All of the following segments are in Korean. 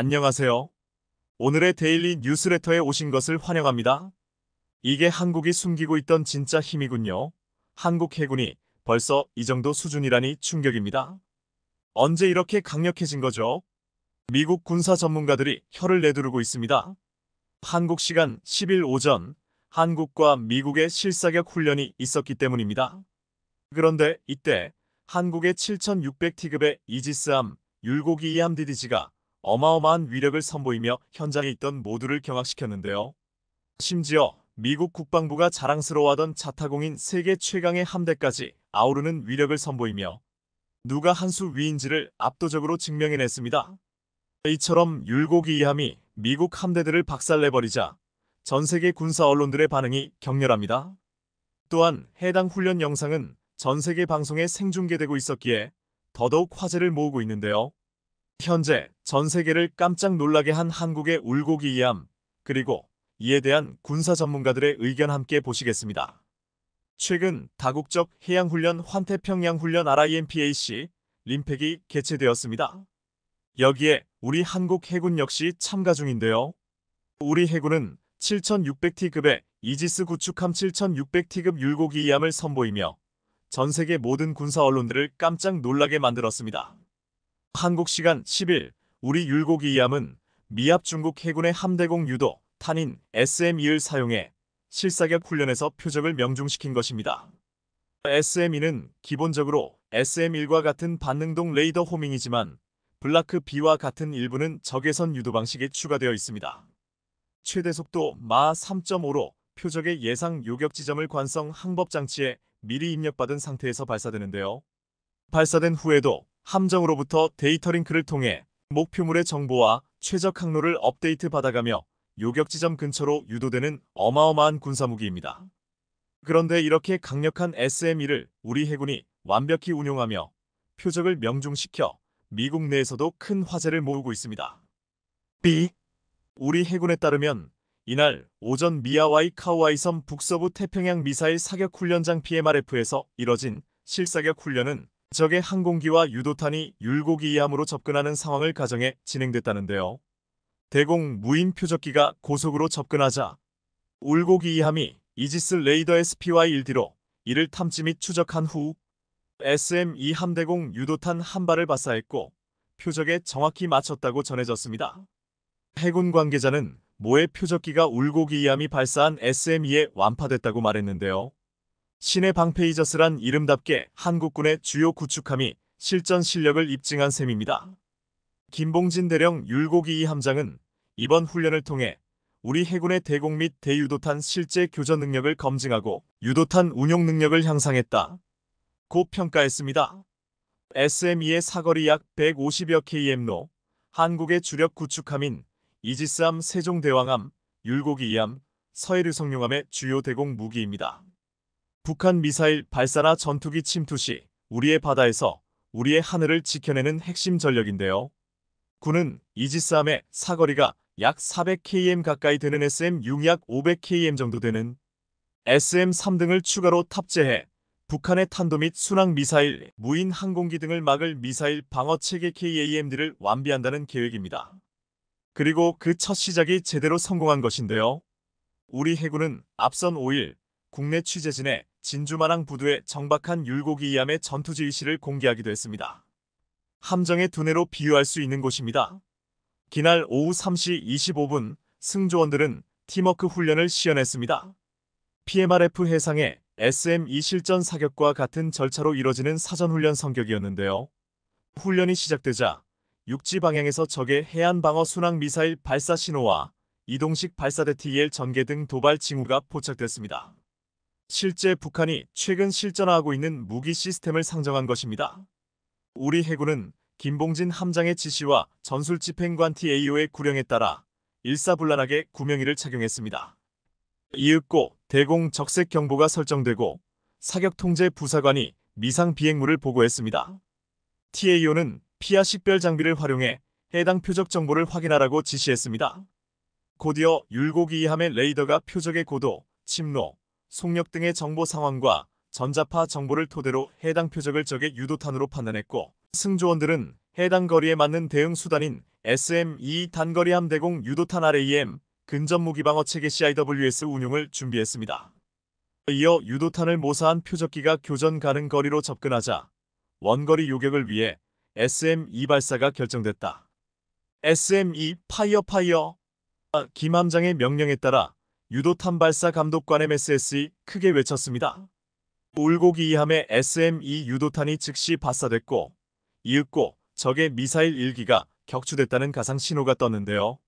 안녕하세요. 오늘의 데일리 뉴스레터에 오신 것을 환영합니다. 이게 한국이 숨기고 있던 진짜 힘이군요. 한국 해군이 벌써 이 정도 수준이라니 충격입니다. 언제 이렇게 강력해진 거죠? 미국 군사 전문가들이 혀를 내두르고 있습니다. 한국 시간 10일 오전, 한국과 미국의 실사격 훈련이 있었기 때문입니다. 그런데 이때 한국의 7600T급의 이지스함 율곡이 이함 DDG가 어마어마한 위력을 선보이며 현장에 있던 모두를 경악시켰는데요. 심지어 미국 국방부가 자랑스러워하던 자타공인 세계 최강의 함대까지 아우르는 위력을 선보이며 누가 한 수 위인지를 압도적으로 증명해냈습니다. 이처럼 율곡이 이함이 미국 함대들을 박살내버리자 전 세계 군사 언론들의 반응이 격렬합니다. 또한 해당 훈련 영상은 전 세계 방송에 생중계되고 있었기에 더더욱 화제를 모으고 있는데요. 현재 전 세계를 깜짝 놀라게 한 한국의 울곡이 이함, 그리고 이에 대한 군사 전문가들의 의견 함께 보시겠습니다. 최근 다국적 해양훈련 환태평양훈련 RIMPAC 림팩이 개최되었습니다. 여기에 우리 한국 해군 역시 참가 중인데요. 우리 해군은 7600T급의 이지스 구축함 7600T급 율곡이 이함을 선보이며 전 세계 모든 군사 언론들을 깜짝 놀라게 만들었습니다. 한국 시간 10일 우리 율곡이 이함은 미합 중국 해군의 함대공 유도 탄인 SM-2를 사용해 실사격 훈련에서 표적을 명중시킨 것입니다. SM-2는 기본적으로 SM-1과 같은 반능동 레이더 호밍이지만 블라크 B와 같은 일부는 적외선 유도 방식이 추가되어 있습니다. 최대 속도 마 3.5로 표적의 예상 요격 지점을 관성 항법 장치에 미리 입력받은 상태에서 발사되는데요. 발사된 후에도 함정으로부터 데이터 링크를 통해 목표물의 정보와 최적 항로를 업데이트 받아가며 요격 지점 근처로 유도되는 어마어마한 군사무기입니다. 그런데 이렇게 강력한 SM-1을 우리 해군이 완벽히 운용하며 표적을 명중시켜 미국 내에서도 큰 화제를 모으고 있습니다. B. 우리 해군에 따르면 이날 오전 미야와이 카오아이 섬 북서부 태평양 미사일 사격 훈련장 PMRF에서 이뤄진 실사격 훈련은 적의 항공기와 유도탄이 율곡이 이함으로 접근하는 상황을 가정해 진행됐다는데요. 대공 무인 표적기가 고속으로 접근하자 울곡이 이함이 이지스 레이더 SPY-1D로 이를 탐지 및 추적한 후 SM-2 함대공 유도탄 한 발을 발사했고 표적에 정확히 맞췄다고 전해졌습니다. 해군 관계자는 모의 표적기가 울곡이 이함이 발사한 SM-2에 완파됐다고 말했는데요. 신의 방페이저스란 이름답게 한국군의 주요 구축함이 실전 실력을 입증한 셈입니다. 김봉진 대령 율곡이 2 함장은 이번 훈련을 통해 우리 해군의 대공 및 대유도탄 실제 교전 능력을 검증하고 유도탄 운용 능력을 향상했다 고 평가했습니다. SM-2의 사거리 약 150여 km로 한국의 주력 구축함인 이지스함 세종대왕함, 율곡이 2함, 서해류성룡함의 주요 대공 무기입니다. 북한 미사일 발사나 전투기 침투 시 우리의 바다에서 우리의 하늘을 지켜내는 핵심 전력인데요. 군은 이지스함의 사거리가 약 400km 가까이 되는 SM-6 약 500km 정도 되는 SM-3 등을 추가로 탑재해 북한의 탄도 및 순항 미사일, 무인 항공기 등을 막을 미사일 방어체계 KAMD를 완비한다는 계획입니다. 그리고 그 첫 시작이 제대로 성공한 것인데요. 우리 해군은 앞선 5일 국내 취재진에 진주만항 부두에 정박한 율곡이 이함의 전투 지휘실을 공개하기도 했습니다. 함정의 두뇌로 비유할 수 있는 곳입니다. 기날 오후 3시 25분 승조원들은 팀워크 훈련을 시연했습니다. PMRF 해상의 SM-2 실전 사격과 같은 절차로 이뤄지는 사전훈련 성격이었는데요. 훈련이 시작되자 육지 방향에서 적의 해안 방어 순항 미사일 발사 신호와 이동식 발사대 TL 전개 등 도발 징후가 포착됐습니다. 실제 북한이 최근 실전화하고 있는 무기 시스템을 상정한 것입니다. 우리 해군은 김봉진 함장의 지시와 전술 집행관 TAO의 구령에 따라 일사불란하게 구명의를 착용했습니다. 이윽고 대공 적색 경보가 설정되고 사격 통제 부사관이 미상 비행물을 보고했습니다. TAO는 피하 식별 장비를 활용해 해당 표적 정보를 확인하라고 지시했습니다. 곧이어 율곡이 이함의 레이더가 표적의 고도, 침로, 속력 등의 정보 상황과 전자파 정보를 토대로 해당 표적을 적의 유도탄으로 판단했고 승조원들은 해당 거리에 맞는 대응 수단인 SM-2 단거리 함대공 유도탄 RAM 근접 무기 방어 체계 CIWS 운용을 준비했습니다. 이어 유도탄을 모사한 표적기가 교전 가능 거리로 접근하자 원거리 요격을 위해 SM-2 발사가 결정됐다. SM-2 파이어 김 함장의 명령에 따라 유도탄 발사 감독관 MSS이 크게 외쳤습니다. 울고기 2함의 SM-2 유도탄이 즉시 발사됐고 이윽고 적의 미사일 1기가 격추됐다는 가상 신호가 떴는데요.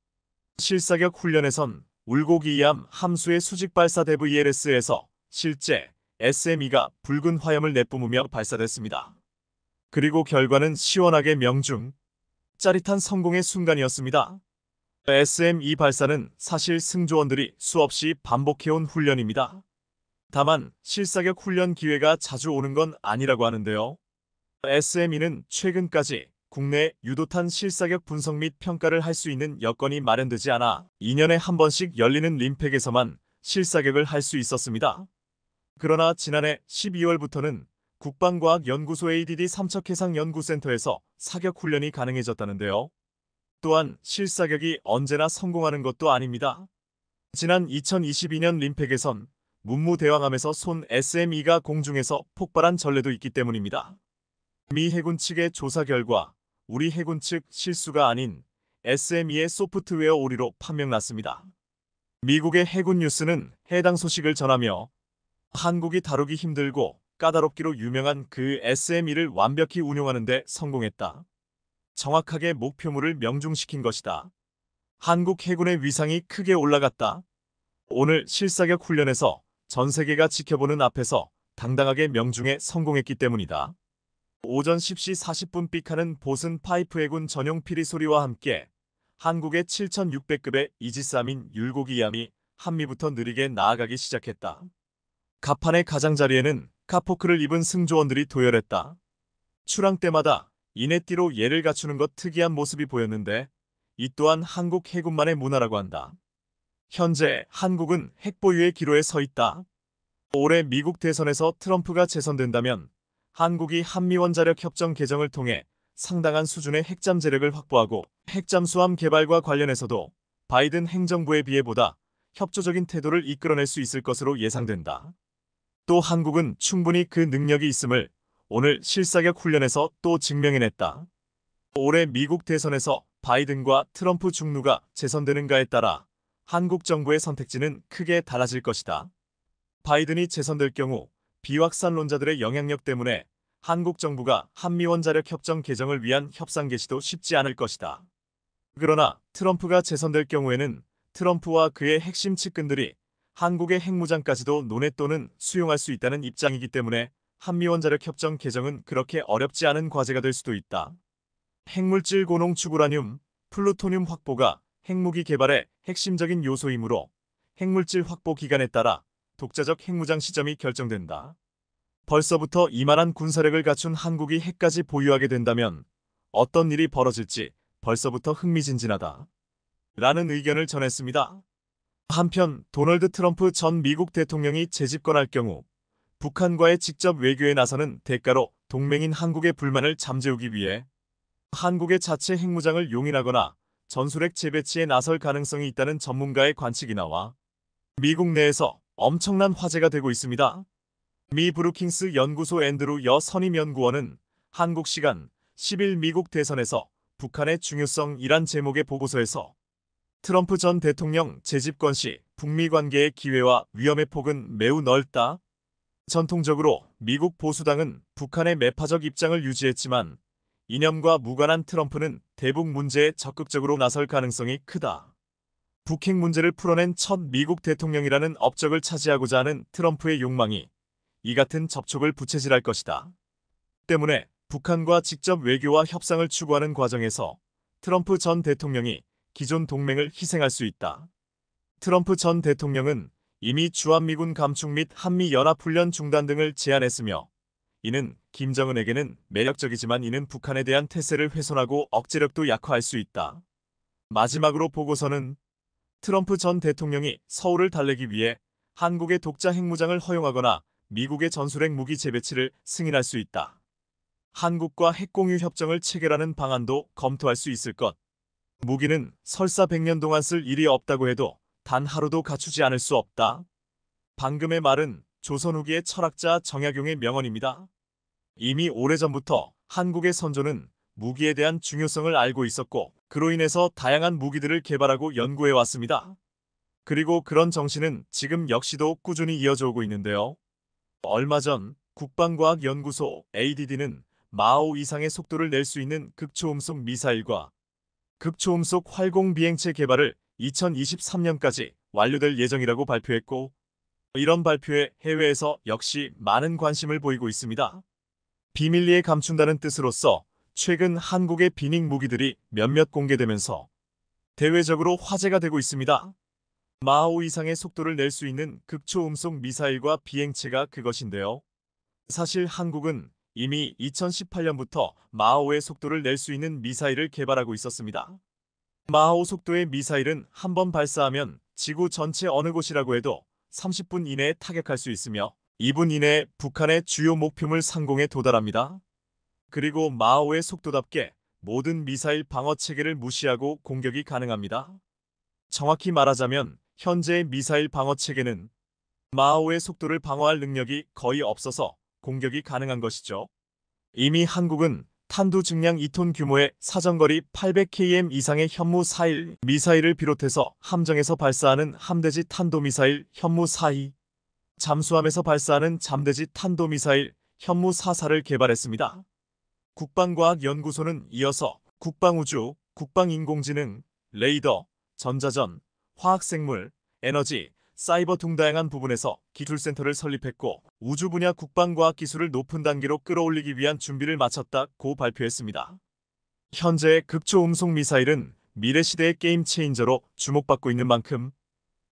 실사격 훈련에선 울고기 2함 함수의 수직 발사 대부 ELS에서 실제 SM-2가 붉은 화염을 내뿜으며 발사됐습니다. 그리고 결과는 시원하게 명중, 짜릿한 성공의 순간이었습니다. SM-2 발사는 사실 승조원들이 수없이 반복해온 훈련입니다. 다만 실사격 훈련 기회가 자주 오는 건 아니라고 하는데요. SM-2는 최근까지 국내 유도탄 실사격 분석 및 평가를 할 수 있는 여건이 마련되지 않아 2년에 한 번씩 열리는 림팩에서만 실사격을 할 수 있었습니다. 그러나 지난해 12월부터는 국방과학연구소 ADD 삼척해상연구센터에서 사격 훈련이 가능해졌다는데요. 또한 실사격이 언제나 성공하는 것도 아닙니다. 지난 2022년 림팩에선 문무대왕함에서 쏜 SM-2가 공중에서 폭발한 전례도 있기 때문입니다. 미 해군 측의 조사 결과 우리 해군 측 실수가 아닌 SM-2의 소프트웨어 오류로 판명났습니다. 미국의 해군 뉴스는 해당 소식을 전하며 한국이 다루기 힘들고 까다롭기로 유명한 그 SM-2를 완벽히 운용하는 데 성공했다. 정확하게 목표물을 명중시킨 것이다. 한국 해군의 위상이 크게 올라갔다. 오늘 실사격 훈련에서 전 세계가 지켜보는 앞에서 당당하게 명중에 성공했기 때문이다. 오전 10시 40분 삑하는 보슨 파이프 해군 전용 피리 소리와 함께 한국의 7600급의 이지스함인 율곡이 2함이 한미부터 느리게 나아가기 시작했다. 갑판의 가장자리에는 카포크를 입은 승조원들이 도열했다. 출항 때마다 이내띠로 예를 갖추는 것 특이한 모습이 보였는데 이 또한 한국 해군만의 문화라고 한다. 현재 한국은 핵보유의 기로에 서 있다. 올해 미국 대선에서 트럼프가 재선된다면 한국이 한미원자력 협정 개정을 통해 상당한 수준의 핵잠 재력을 확보하고 핵잠수함 개발과 관련해서도 바이든 행정부에 비해 보다 협조적인 태도를 이끌어낼 수 있을 것으로 예상된다. 또 한국은 충분히 그 능력이 있음을 오늘 실사격 훈련에서 또 증명해냈다. 올해 미국 대선에서 바이든과 트럼프 중루가 재선되는가에 따라 한국 정부의 선택지는 크게 달라질 것이다. 바이든이 재선될 경우 비확산론자들의 영향력 때문에 한국 정부가 한미원자력 협정 개정을 위한 협상 개시도 쉽지 않을 것이다. 그러나 트럼프가 재선될 경우에는 트럼프와 그의 핵심 측근들이 한국의 핵무장까지도 논의 또는 수용할 수 있다는 입장이기 때문에 한미원자력 협정 개정은 그렇게 어렵지 않은 과제가 될 수도 있다. 핵물질 고농축 우라늄, 플루토늄 확보가 핵무기 개발의 핵심적인 요소이므로 핵물질 확보 기간에 따라 독자적 핵무장 시점이 결정된다. 벌써부터 이만한 군사력을 갖춘 한국이 핵까지 보유하게 된다면 어떤 일이 벌어질지 벌써부터 흥미진진하다. 라는 의견을 전했습니다. 한편 도널드 트럼프 전 미국 대통령이 재집권할 경우 북한과의 직접 외교에 나서는 대가로 동맹인 한국의 불만을 잠재우기 위해 한국의 자체 핵무장을 용인하거나 전술핵 재배치에 나설 가능성이 있다는 전문가의 관측이 나와 미국 내에서 엄청난 화제가 되고 있습니다. 미 브루킹스 연구소 앤드루 여 선임 연구원은 한국 시간 10일 미국 대선에서 북한의 중요성이란 제목의 보고서에서 트럼프 전 대통령 재집권 시 북미 관계의 기회와 위험의 폭은 매우 넓다. 전통적으로 미국 보수당은 북한의 매파적 입장을 유지했지만 이념과 무관한 트럼프는 대북 문제에 적극적으로 나설 가능성이 크다. 북핵 문제를 풀어낸 첫 미국 대통령이라는 업적을 차지하고자 하는 트럼프의 욕망이 이 같은 접촉을 부채질할 것이다. 때문에 북한과 직접 외교와 협상을 추구하는 과정에서 트럼프 전 대통령이 기존 동맹을 희생할 수 있다. 트럼프 전 대통령은 이미 주한미군 감축 및 한미연합훈련 중단 등을 제안했으며 이는 김정은에게는 매력적이지만 이는 북한에 대한 태세를 훼손하고 억제력도 약화할 수 있다. 마지막으로 보고서는 트럼프 전 대통령이 서울을 달래기 위해 한국의 독자 핵무장을 허용하거나 미국의 전술핵 무기 재배치를 승인할 수 있다. 한국과 핵공유 협정을 체결하는 방안도 검토할 수 있을 것. 무기는 설사 100년 동안 쓸 일이 없다고 해도 단 하루도 갖추지 않을 수 없다. 방금의 말은 조선 후기의 철학자 정약용의 명언입니다. 이미 오래전부터 한국의 선조는 무기에 대한 중요성을 알고 있었고 그로 인해서 다양한 무기들을 개발하고 연구해 왔습니다. 그리고 그런 정신은 지금 역시도 꾸준히 이어져 오고 있는데요. 얼마 전 국방과학연구소 ADD는 마하오 이상의 속도를 낼 수 있는 극초음속 미사일과 극초음속 활공 비행체 개발을 2023년까지 완료될 예정이라고 발표했고, 이런 발표에 해외에서 역시 많은 관심을 보이고 있습니다. 비밀리에 감춘다는 뜻으로서 최근 한국의 비닉 무기들이 몇몇 공개되면서 대외적으로 화제가 되고 있습니다. 마하오 이상의 속도를 낼 수 있는 극초음속 미사일과 비행체가 그것인데요. 사실 한국은 이미 2018년부터 마하오의 속도를 낼 수 있는 미사일을 개발하고 있었습니다. 마하오 속도의 미사일은 한 번 발사하면 지구 전체 어느 곳이라고 해도 30분 이내에 타격할 수 있으며 2분 이내에 북한의 주요 목표물 상공에 도달합니다. 그리고 마하오의 속도답게 모든 미사일 방어 체계를 무시하고 공격이 가능합니다. 정확히 말하자면 현재의 미사일 방어 체계는 마하오의 속도를 방어할 능력이 거의 없어서 공격이 가능한 것이죠. 이미 한국은 탄두 증량 2톤 규모의 사정거리 800km 이상의 현무 4.1 미사일을 비롯해서 함정에서 발사하는 함대지 탄도미사일 현무 4.2, 잠수함에서 발사하는 잠대지 탄도미사일 현무 4.4를 개발했습니다. 국방과학연구소는 이어서 국방우주, 국방인공지능, 레이더, 전자전, 화학생물, 에너지, 사이버 등 다양한 부분에서 기술센터를 설립했고 우주 분야 국방과학 기술을 높은 단계로 끌어올리기 위한 준비를 마쳤다고 발표했습니다. 현재의 극초음속 미사일은 미래 시대의 게임 체인저로 주목받고 있는 만큼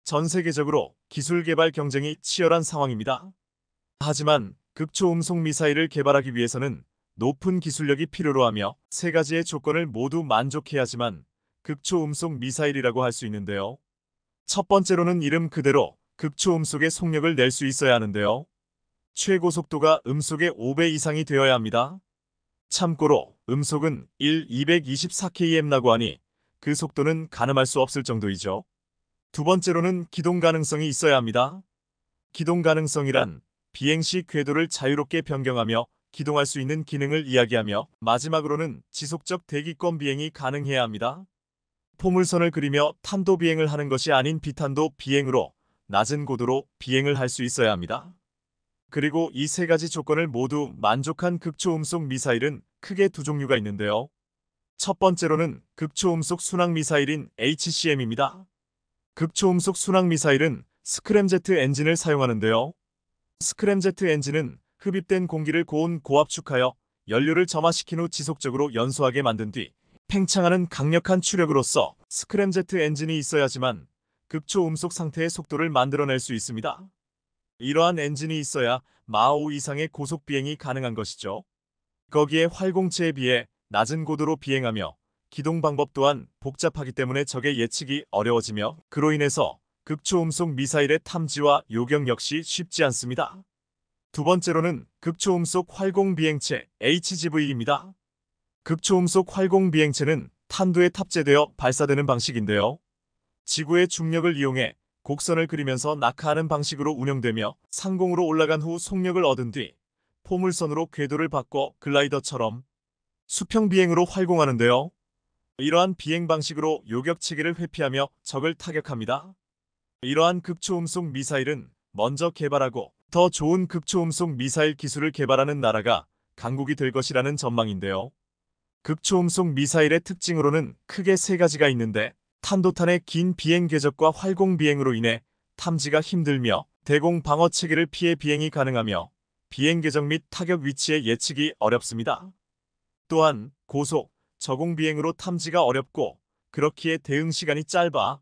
전 세계적으로 기술 개발 경쟁이 치열한 상황입니다. 하지만 극초음속 미사일을 개발하기 위해서는 높은 기술력이 필요로 하며 세 가지의 조건을 모두 만족해야지만 극초음속 미사일이라고 할 수 있는데요. 첫 번째로는 이름 그대로 극초음속의 속력을 낼 수 있어야 하는데요. 최고 속도가 음속의 5배 이상이 되어야 합니다. 참고로 음속은 224km라고 하니 그 속도는 가늠할 수 없을 정도이죠. 두 번째로는 기동 가능성이 있어야 합니다. 기동 가능성이란 비행 시 궤도를 자유롭게 변경하며 기동할 수 있는 기능을 이야기하며 마지막으로는 지속적 대기권 비행이 가능해야 합니다. 포물선을 그리며 탄도 비행을 하는 것이 아닌 비탄도 비행으로 낮은 고도로 비행을 할 수 있어야 합니다. 그리고 이 세 가지 조건을 모두 만족한 극초음속 미사일은 크게 두 종류가 있는데요. 첫 번째로는 극초음속 순항 미사일인 HCM입니다. 극초음속 순항 미사일은 스크램제트 엔진을 사용하는데요. 스크램제트 엔진은 흡입된 공기를 고온 고압축하여 연료를 점화시킨 후 지속적으로 연소하게 만든 뒤 팽창하는 강력한 추력으로서 스크램제트 엔진이 있어야지만 극초음속 상태의 속도를 만들어낼 수 있습니다. 이러한 엔진이 있어야 마하오 이상의 고속 비행이 가능한 것이죠. 거기에 활공체에 비해 낮은 고도로 비행하며 기동 방법 또한 복잡하기 때문에 적의 예측이 어려워지며 그로 인해서 극초음속 미사일의 탐지와 요격 역시 쉽지 않습니다. 두 번째로는 극초음속 활공 비행체 HGV입니다. 극초음속 활공 비행체는 탄두에 탑재되어 발사되는 방식인데요. 지구의 중력을 이용해 곡선을 그리면서 낙하하는 방식으로 운영되며 상공으로 올라간 후 속력을 얻은 뒤 포물선으로 궤도를 바꿔 글라이더처럼 수평 비행으로 활공하는데요. 이러한 비행 방식으로 요격 체계를 회피하며 적을 타격합니다. 이러한 극초음속 미사일은 먼저 개발하고 더 좋은 극초음속 미사일 기술을 개발하는 나라가 강국이 될 것이라는 전망인데요. 극초음속 미사일의 특징으로는 크게 세 가지가 있는데 탄도탄의 긴 비행 궤적과 활공 비행으로 인해 탐지가 힘들며 대공 방어 체계를 피해 비행이 가능하며 비행 궤적 및 타격 위치의 예측이 어렵습니다. 또한 고속, 저공 비행으로 탐지가 어렵고 그렇기에 대응 시간이 짧아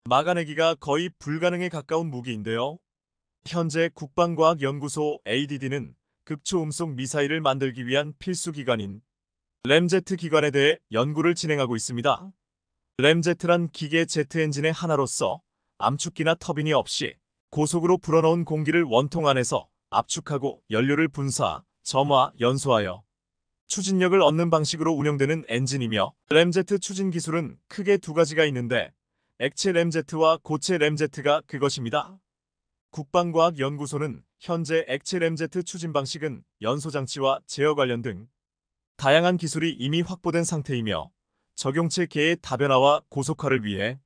막아내기가 거의 불가능에 가까운 무기인데요. 현재 국방과학연구소 ADD는 극초음속 미사일을 만들기 위한 필수 기관인 램제트 기관에 대해 연구를 진행하고 있습니다. 램제트란 기계 제트 엔진의 하나로서 암축기나 터빈이 없이 고속으로 불어넣은 공기를 원통 안에서 압축하고 연료를 분사, 점화, 연소하여 추진력을 얻는 방식으로 운영되는 엔진이며 램제트 추진 기술은 크게 두 가지가 있는데 액체 램제트와 고체 램제트가 그것입니다. 국방과학연구소는 현재 액체 램제트 추진 방식은 연소장치와 제어 관련 등 다양한 기술이 이미 확보된 상태이며 적용체 계의 다변화와 고속화를 위해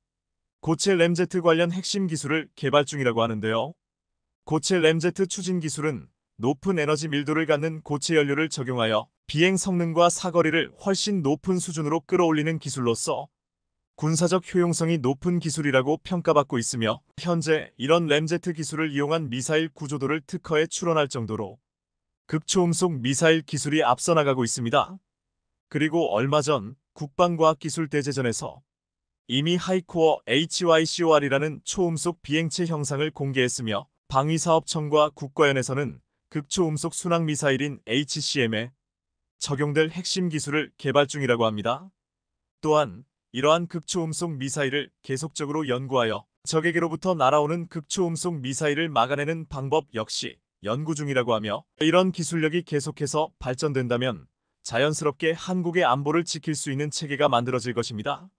고체 램제트 관련 핵심 기술을 개발 중이라고 하는데요. 고체 램제트 추진 기술은 높은 에너지 밀도를 갖는 고체 연료를 적용하여 비행 성능과 사거리를 훨씬 높은 수준으로 끌어올리는 기술로서 군사적 효용성이 높은 기술이라고 평가받고 있으며 현재 이런 램제트 기술을 이용한 미사일 구조도를 특허에 출원할 정도로 극초음속 미사일 기술이 앞서 나가고 있습니다. 그리고 얼마 전 국방과학기술대제전에서 이미 하이코어 HYCOR이라는 초음속 비행체 형상을 공개했으며 방위사업청과 국가연에서는 극초음속 순항미사일인 HCM에 적용될 핵심 기술을 개발 중이라고 합니다. 또한 이러한 극초음속 미사일을 계속적으로 연구하여 적에게로부터 날아오는 극초음속 미사일을 막아내는 방법 역시 연구 중이라고 하며 이런 기술력이 계속해서 발전된다면 자연스럽게 한국의 안보를 지킬 수 있는 체계가 만들어질 것입니다.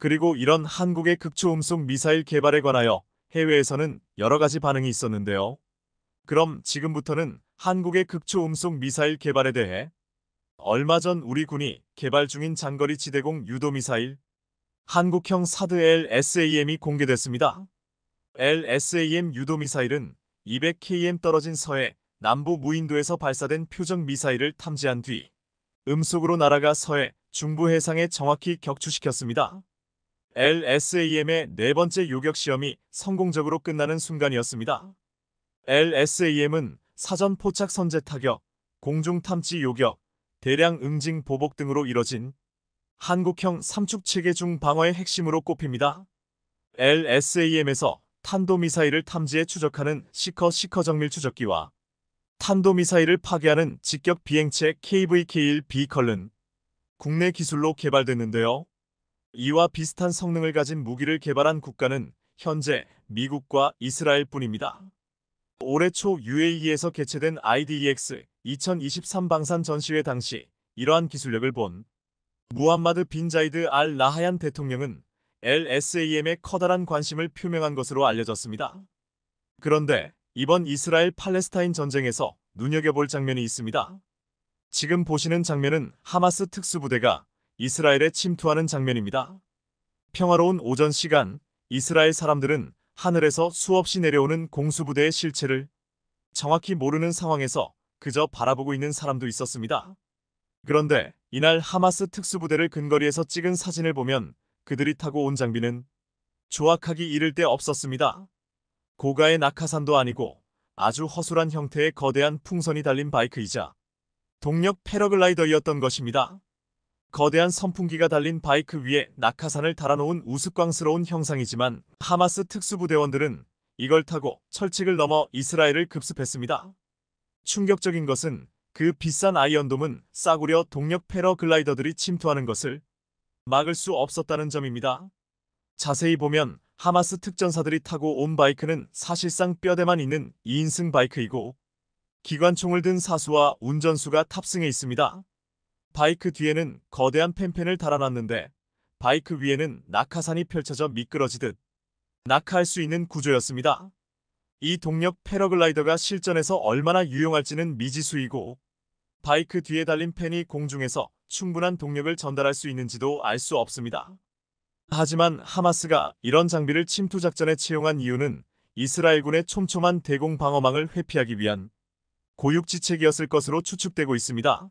그리고 이런 한국의 극초음속 미사일 개발에 관하여 해외에서는 여러 가지 반응이 있었는데요. 그럼 지금부터는 한국의 극초음속 미사일 개발에 대해 얼마 전 우리 군이 개발 중인 장거리 지대공 유도미사일 한국형 사드 LSAM이 공개됐습니다. LSAM 유도미사일은 200km 떨어진 서해 남부 무인도에서 발사된 표적 미사일을 탐지한 뒤 음속으로 날아가 서해 중부 해상에 정확히 격추시켰습니다. LSAM의 네 번째 요격 시험이 성공적으로 끝나는 순간이었습니다. LSAM은 사전 포착 선제 타격, 공중 탐지 요격, 대량 응징 보복 등으로 이뤄진 한국형 삼축 체계 중 방어의 핵심으로 꼽힙니다. LSAM에서 탄도미사일을 탐지해 추적하는 시커 정밀 추적기와 탄도미사일을 파괴하는 직격 비행체 KVK-1B 컬은 국내 기술로 개발됐는데요. 이와 비슷한 성능을 가진 무기를 개발한 국가는 현재 미국과 이스라엘뿐입니다. 올해 초 UAE에서 개최된 IDEX 2023 방산 전시회 당시 이러한 기술력을 본 무함마드 빈 자이드 알 나하얀 대통령은 LSAM에 커다란 관심을 표명한 것으로 알려졌습니다. 그런데 이번 이스라엘 팔레스타인 전쟁에서 눈여겨볼 장면이 있습니다. 지금 보시는 장면은 하마스 특수부대가 이스라엘에 침투하는 장면입니다. 평화로운 오전 시간, 이스라엘 사람들은 하늘에서 수없이 내려오는 공수부대의 실체를 정확히 모르는 상황에서 그저 바라보고 있는 사람도 있었습니다. 그런데 이날 하마스 특수부대를 근거리에서 찍은 사진을 보면 그들이 타고 온 장비는 조악하기 이를 데 없었습니다. 고가의 낙하산도 아니고 아주 허술한 형태의 거대한 풍선이 달린 바이크이자 동력 패러글라이더였던 것입니다. 거대한 선풍기가 달린 바이크 위에 낙하산을 달아놓은 우스꽝스러운 형상이지만 하마스 특수부대원들은 이걸 타고 철책을 넘어 이스라엘을 급습했습니다. 충격적인 것은 그 비싼 아이언돔은 싸구려 동력 패러글라이더들이 침투하는 것을 막을 수 없었다는 점입니다. 자세히 보면 하마스 특전사들이 타고 온 바이크는 사실상 뼈대만 있는 2인승 바이크이고 기관총을 든 사수와 운전수가 탑승해 있습니다. 바이크 뒤에는 거대한 펜펜을 달아놨는데 바이크 위에는 낙하산이 펼쳐져 미끄러지듯 낙하할 수 있는 구조였습니다. 이 동력 패러글라이더가 실전에서 얼마나 유용할지는 미지수이고 바이크 뒤에 달린 펜이 공중에서 충분한 동력을 전달할 수 있는지도 알 수 없습니다. 하지만 하마스가 이런 장비를 침투 작전에 채용한 이유는 이스라엘군의 촘촘한 대공 방어망을 회피하기 위한 고육지책이었을 것으로 추측되고 있습니다.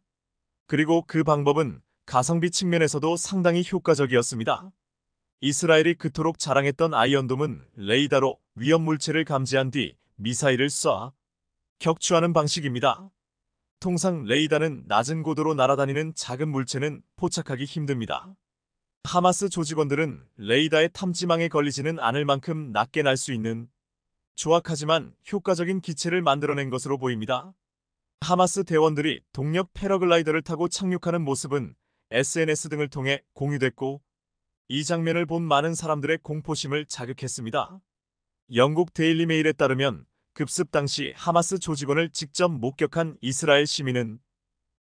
그리고 그 방법은 가성비 측면에서도 상당히 효과적이었습니다. 이스라엘이 그토록 자랑했던 아이언돔은 레이더로 위험물체를 감지한 뒤 미사일을 쏴 격추하는 방식입니다. 통상 레이더는 낮은 고도로 날아다니는 작은 물체는 포착하기 힘듭니다. 하마스 조직원들은 레이더의 탐지망에 걸리지는 않을 만큼 낮게 날 수 있는 조악하지만 효과적인 기체를 만들어낸 것으로 보입니다. 하마스 대원들이 동력 패러글라이더를 타고 착륙하는 모습은 SNS 등을 통해 공유됐고 이 장면을 본 많은 사람들의 공포심을 자극했습니다. 영국 데일리 메일에 따르면 급습 당시 하마스 조직원을 직접 목격한 이스라엘 시민은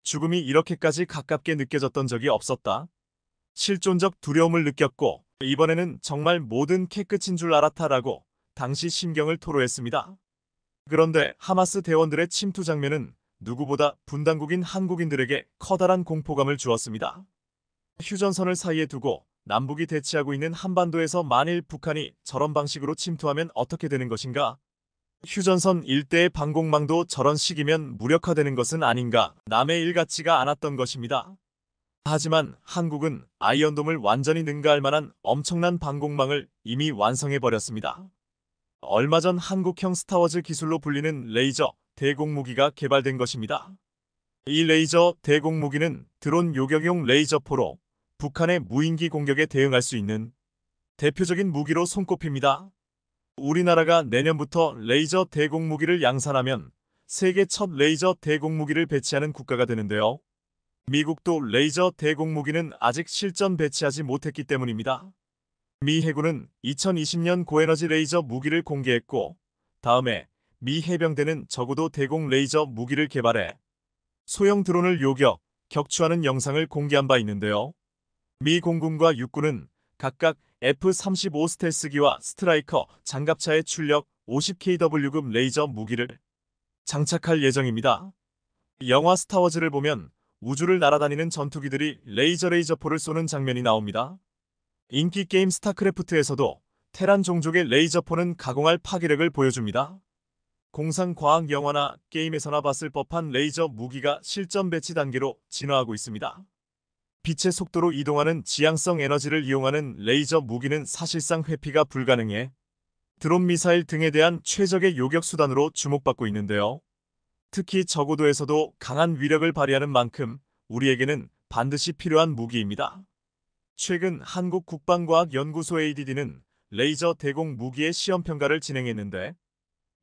죽음이 이렇게까지 가깝게 느껴졌던 적이 없었다. 실존적 두려움을 느꼈고 이번에는 정말 모든 캐끝인 줄 알았다라고 당시 심경을 토로했습니다. 그런데 하마스 대원들의 침투 장면은 누구보다 분단국인 한국인들에게 커다란 공포감을 주었습니다. 휴전선을 사이에 두고 남북이 대치하고 있는 한반도에서 만일 북한이 저런 방식으로 침투하면 어떻게 되는 것인가? 휴전선 일대의 방공망도 저런 식이면 무력화되는 것은 아닌가? 남의 일 같지가 않았던 것입니다. 하지만 한국은 아이언돔을 완전히 능가할 만한 엄청난 방공망을 이미 완성해버렸습니다. 얼마 전 한국형 스타워즈 기술로 불리는 레이저 대공무기가 개발된 것입니다. 이 레이저 대공무기는 드론 요격용 레이저포로 북한의 무인기 공격에 대응할 수 있는 대표적인 무기로 손꼽힙니다. 우리나라가 내년부터 레이저 대공무기를 양산하면 세계 첫 레이저 대공무기를 배치하는 국가가 되는데요. 미국도 레이저 대공무기는 아직 실전 배치하지 못했기 때문입니다. 미 해군은 2020년 고에너지 레이저 무기를 공개했고 다음에 미 해병대는 적어도 대공 레이저 무기를 개발해 소형 드론을 요격, 격추하는 영상을 공개한 바 있는데요. 미 공군과 육군은 각각 F-35 스텔스기와 스트라이커 장갑차에 출력 50kW급 레이저 무기를 장착할 예정입니다. 영화 스타워즈를 보면 우주를 날아다니는 전투기들이 레이저포를 쏘는 장면이 나옵니다. 인기 게임 스타크래프트에서도 테란 종족의 레이저포는 가공할 파괴력을 보여줍니다. 공상과학 영화나 게임에서나 봤을 법한 레이저 무기가 실전 배치 단계로 진화하고 있습니다. 빛의 속도로 이동하는 지향성 에너지를 이용하는 레이저 무기는 사실상 회피가 불가능해 드론 미사일 등에 대한 최적의 요격 수단으로 주목받고 있는데요. 특히 저고도에서도 강한 위력을 발휘하는 만큼 우리에게는 반드시 필요한 무기입니다. 최근 한국국방과학연구소 ADD는 레이저 대공 무기의 시험평가를 진행했는데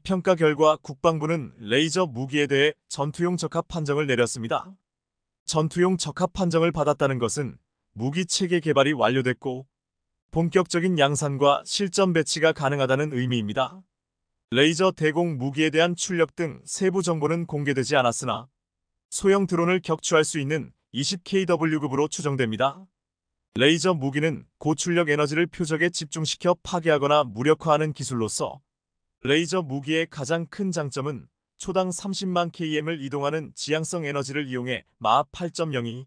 평가 결과 국방부는 레이저 무기에 대해 전투용 적합 판정을 내렸습니다. 전투용 적합 판정을 받았다는 것은 무기 체계 개발이 완료됐고 본격적인 양산과 실전 배치가 가능하다는 의미입니다. 레이저 대공 무기에 대한 출력 등 세부 정보는 공개되지 않았으나 소형 드론을 격추할 수 있는 20kW급으로 추정됩니다. 레이저 무기는 고출력 에너지를 표적에 집중시켜 파괴하거나 무력화하는 기술로서 레이저 무기의 가장 큰 장점은 초당 30만 km을 이동하는 지향성 에너지를 이용해 마하 8.02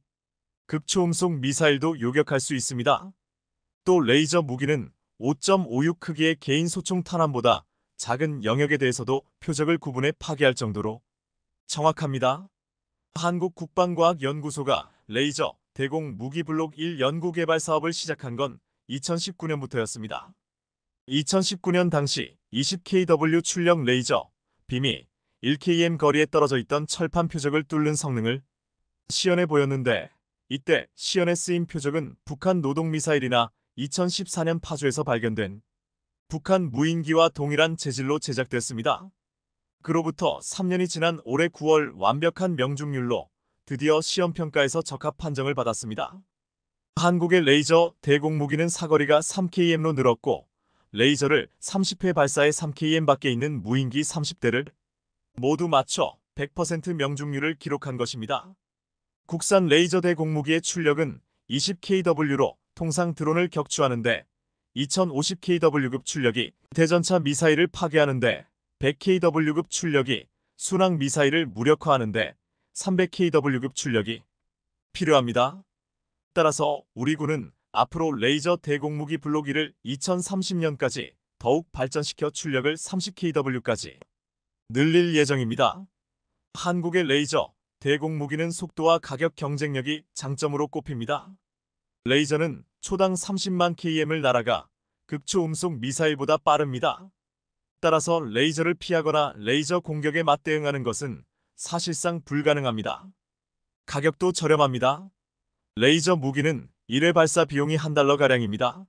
극초음속 미사일도 요격할 수 있습니다. 또 레이저 무기는 5.56 크기의 개인 소총 탄환보다 작은 영역에 대해서도 표적을 구분해 파괴할 정도로 정확합니다. 한국국방과학연구소가 레이저 대공 무기 블록 1 연구개발 사업을 시작한 건 2019년부터였습니다. 2019년 당시 20kW 출력 레이저 빔이 1km 거리에 떨어져 있던 철판 표적을 뚫는 성능을 시연해 보였는데 이때 시연에 쓰인 표적은 북한 노동미사일이나 2014년 파주에서 발견된 북한 무인기와 동일한 재질로 제작됐습니다. 그로부터 3년이 지난 올해 9월 완벽한 명중률로 드디어 시험평가에서 적합 판정을 받았습니다. 한국의 레이저 대공무기는 사거리가 3km로 늘었고 레이저를 30회 발사해 3km 밖에 있는 무인기 30대를 모두 맞춰 100% 명중률을 기록한 것입니다. 국산 레이저 대공무기의 출력은 20kW로 통상 드론을 격추하는데 2050kW급 출력이 대전차 미사일을 파괴하는데 100kW급 출력이 순항 미사일을 무력화하는데 300kW급 출력이 필요합니다. 따라서 우리 군은 앞으로 레이저 대공무기 블록 1을 2030년까지 더욱 발전시켜 출력을 30kW까지 늘릴 예정입니다. 한국의 레이저 대공무기는 속도와 가격 경쟁력이 장점으로 꼽힙니다. 레이저는 초당 30만 km을 날아가 극초음속 미사일보다 빠릅니다. 따라서 레이저를 피하거나 레이저 공격에 맞대응하는 것은 사실상 불가능합니다. 가격도 저렴합니다. 레이저 무기는 1회 발사 비용이 $1가량입니다.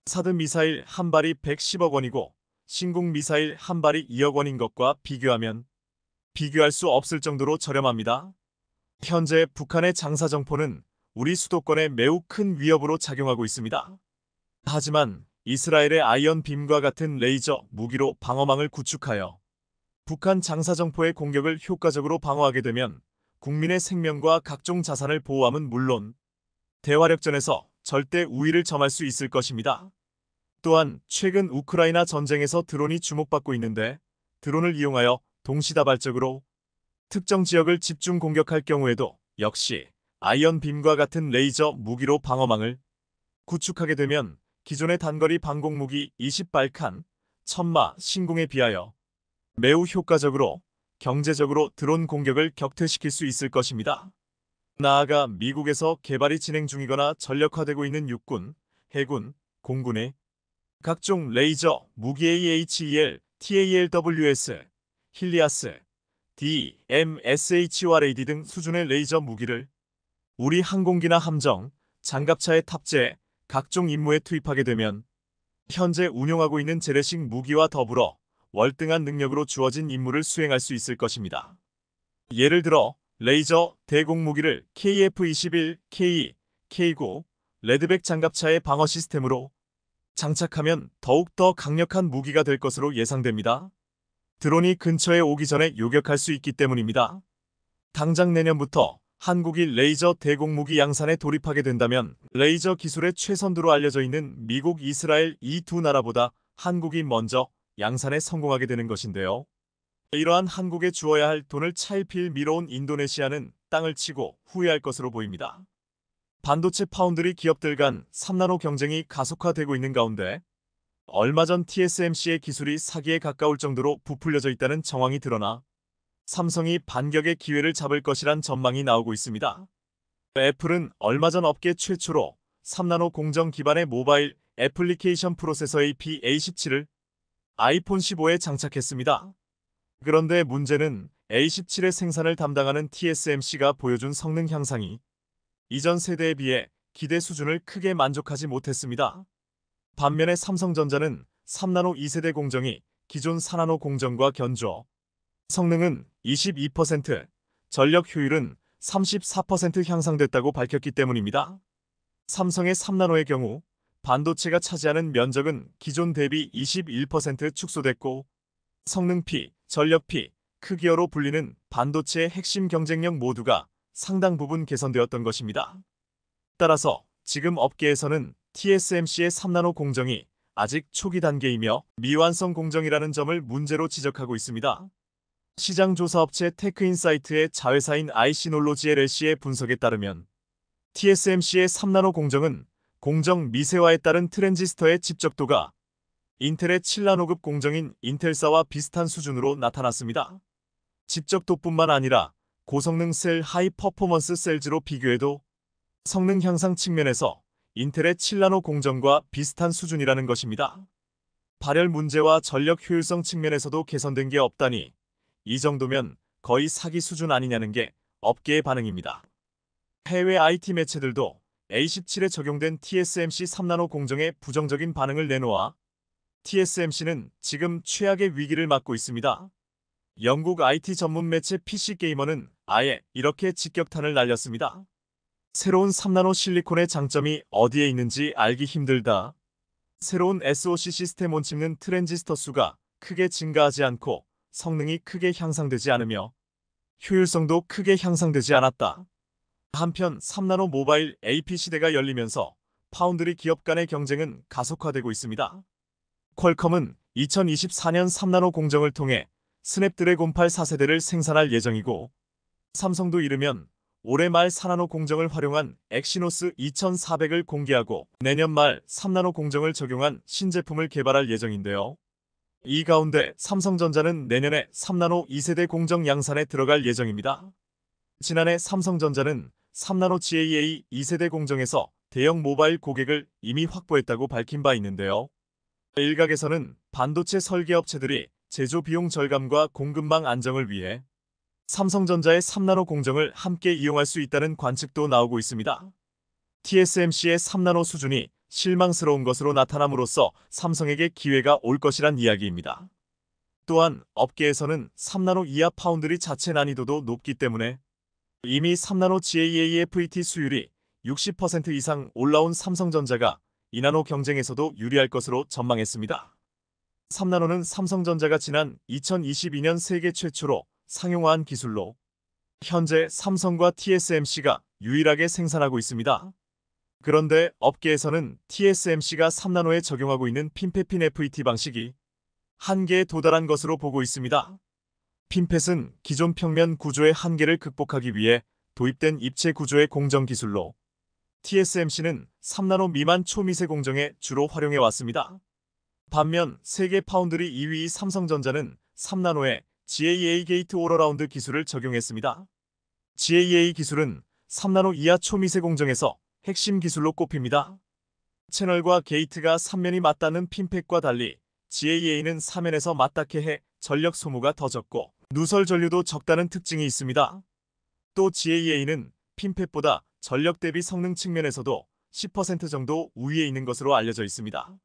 사드 미사일 한 발이 110억 원이고 신궁 미사일 한 발이 2억 원인 것과 비교하면 비교할 수 없을 정도로 저렴합니다. 현재 북한의 장사정포는 우리 수도권에 매우 큰 위협으로 작용하고 있습니다. 하지만 이스라엘의 아이언 빔과 같은 레이저 무기로 방어망을 구축하여 북한 장사정포의 공격을 효과적으로 방어하게 되면 국민의 생명과 각종 자산을 보호함은 물론 대화력전에서 절대 우위를 점할 수 있을 것입니다. 또한 최근 우크라이나 전쟁에서 드론이 주목받고 있는데 드론을 이용하여 동시다발적으로 특정 지역을 집중 공격할 경우에도 역시 아이언빔과 같은 레이저 무기로 방어망을 구축하게 되면 기존의 단거리 방공무기 20발칸, 천마, 신궁에 비하여 매우 효과적으로 경제적으로 드론 공격을 격퇴시킬 수 있을 것입니다. 나아가 미국에서 개발이 진행 중이거나 전력화되고 있는 육군, 해군, 공군의 각종 레이저, 무기 AHEL, TALWS, 힐리아스, DMSHORAD 등 수준의 레이저 무기를 우리 항공기나 함정, 장갑차에 탑재해 각종 임무에 투입하게 되면 현재 운용하고 있는 재래식 무기와 더불어 월등한 능력으로 주어진 임무를 수행할 수 있을 것입니다. 예를 들어 레이저 대공무기를 KF-21, K, K9, 레드백 장갑차의 방어 시스템으로 장착하면 더욱더 강력한 무기가 될 것으로 예상됩니다. 드론이 근처에 오기 전에 요격할 수 있기 때문입니다. 당장 내년부터 한국이 레이저 대공무기 양산에 돌입하게 된다면 레이저 기술의 최선두로 알려져 있는 미국, 이스라엘 이 두 나라보다 한국이 먼저 양산에 성공하게 되는 것인데요. 이러한 한국에 주어야 할 돈을 차일피일 미뤄온 인도네시아는 땅을 치고 후회할 것으로 보입니다. 반도체 파운드리 기업들 간 3나노 경쟁이 가속화되고 있는 가운데 얼마 전 TSMC의 기술이 사기에 가까울 정도로 부풀려져 있다는 정황이 드러나 삼성이 반격의 기회를 잡을 것이란 전망이 나오고 있습니다. 애플은 얼마 전 업계 최초로 3나노 공정 기반의 모바일 애플리케이션 프로세서 AP-A17을 아이폰 15에 장착했습니다. 그런데 문제는 A17의 생산을 담당하는 TSMC가 보여준 성능 향상이 이전 세대에 비해 기대 수준을 크게 만족하지 못했습니다. 반면에 삼성전자는 3나노 2세대 공정이 기존 4나노 공정과 견주어 성능은 22%, 전력 효율은 34% 향상됐다고 밝혔기 때문입니다. 삼성의 3나노의 경우 반도체가 차지하는 면적은 기존 대비 21% 축소됐고 성능-P, 전력-P, 크기어로 불리는 반도체의 핵심 경쟁력 모두가 상당 부분 개선되었던 것입니다. 따라서 지금 업계에서는 TSMC의 3나노 공정이 아직 초기 단계이며 미완성 공정이라는 점을 문제로 지적하고 있습니다. 시장조사업체 테크인사이트의 자회사인 IC놀로지 LLC의 분석에 따르면 TSMC의 3나노 공정은 공정 미세화에 따른 트랜지스터의 집적도가 인텔의 7나노급 공정인 인텔사와 비슷한 수준으로 나타났습니다. 집적도뿐만 아니라 고성능 셀 하이 퍼포먼스 셀즈로 비교해도 성능 향상 측면에서 인텔의 7나노 공정과 비슷한 수준이라는 것입니다. 발열 문제와 전력 효율성 측면에서도 개선된 게 없다니 이 정도면 거의 사기 수준 아니냐는 게 업계의 반응입니다. 해외 IT 매체들도 A17에 적용된 TSMC 3나노 공정에 부정적인 반응을 내놓아 TSMC는 지금 최악의 위기를 맞고 있습니다. 영국 IT 전문 매체 PC게이머는 아예 이렇게 직격탄을 날렸습니다. 새로운 3나노 실리콘의 장점이 어디에 있는지 알기 힘들다. 새로운 SoC 시스템 온칩는 트랜지스터 수가 크게 증가하지 않고 성능이 크게 향상되지 않으며 효율성도 크게 향상되지 않았다. 한편 3나노 모바일 AP 시대가 열리면서 파운드리 기업 간의 경쟁은 가속화되고 있습니다. 퀄컴은 2024년 3나노 공정을 통해 스냅드래곤 8 4세대를 생산할 예정이고 삼성도 이르면 올해 말 4나노 공정을 활용한 엑시노스 2400을 공개하고 내년 말 3나노 공정을 적용한 신제품을 개발할 예정인데요. 이 가운데 삼성전자는 내년에 3나노 2세대 공정 양산에 들어갈 예정입니다. 지난해 삼성전자는 3나노 GAA 2세대 공정에서 대형 모바일 고객을 이미 확보했다고 밝힌 바 있는데요. 일각에서는 반도체 설계업체들이 제조 비용 절감과 공급망 안정을 위해 삼성전자의 3나노 공정을 함께 이용할 수 있다는 관측도 나오고 있습니다. TSMC의 3나노 수준이 실망스러운 것으로 나타남으로써 삼성에게 기회가 올 것이란 이야기입니다. 또한 업계에서는 3나노 이하 파운드리 자체 난이도도 높기 때문에 이미 3나노 GAA-FET 수율이 60% 이상 올라온 삼성전자가 2나노 경쟁에서도 유리할 것으로 전망했습니다. 3나노는 삼성전자가 지난 2022년 세계 최초로 상용화한 기술로 현재 삼성과 TSMC가 유일하게 생산하고 있습니다. 그런데 업계에서는 TSMC가 3나노에 적용하고 있는 핀펫 FET 방식이 한계에 도달한 것으로 보고 있습니다. 핀펫은 기존 평면 구조의 한계를 극복하기 위해 도입된 입체 구조의 공정 기술로 TSMC는 3나노 미만 초미세 공정에 주로 활용해 왔습니다. 반면 세계 파운드리 2위 삼성전자는 3나노에 GAA 게이트 올어라운드 기술을 적용했습니다. GAA 기술은 3나노 이하 초미세 공정에서 핵심 기술로 꼽힙니다. 채널과 게이트가 3면이 맞닿는 핀펫과 달리 GAA는 4면에서 맞닿게 해 전력 소모가 더 적고 누설 전류도 적다는 특징이 있습니다. 또 GAA는 핀펫보다 전력 대비 성능 측면에서도 10% 정도 우위에 있는 것으로 알려져 있습니다.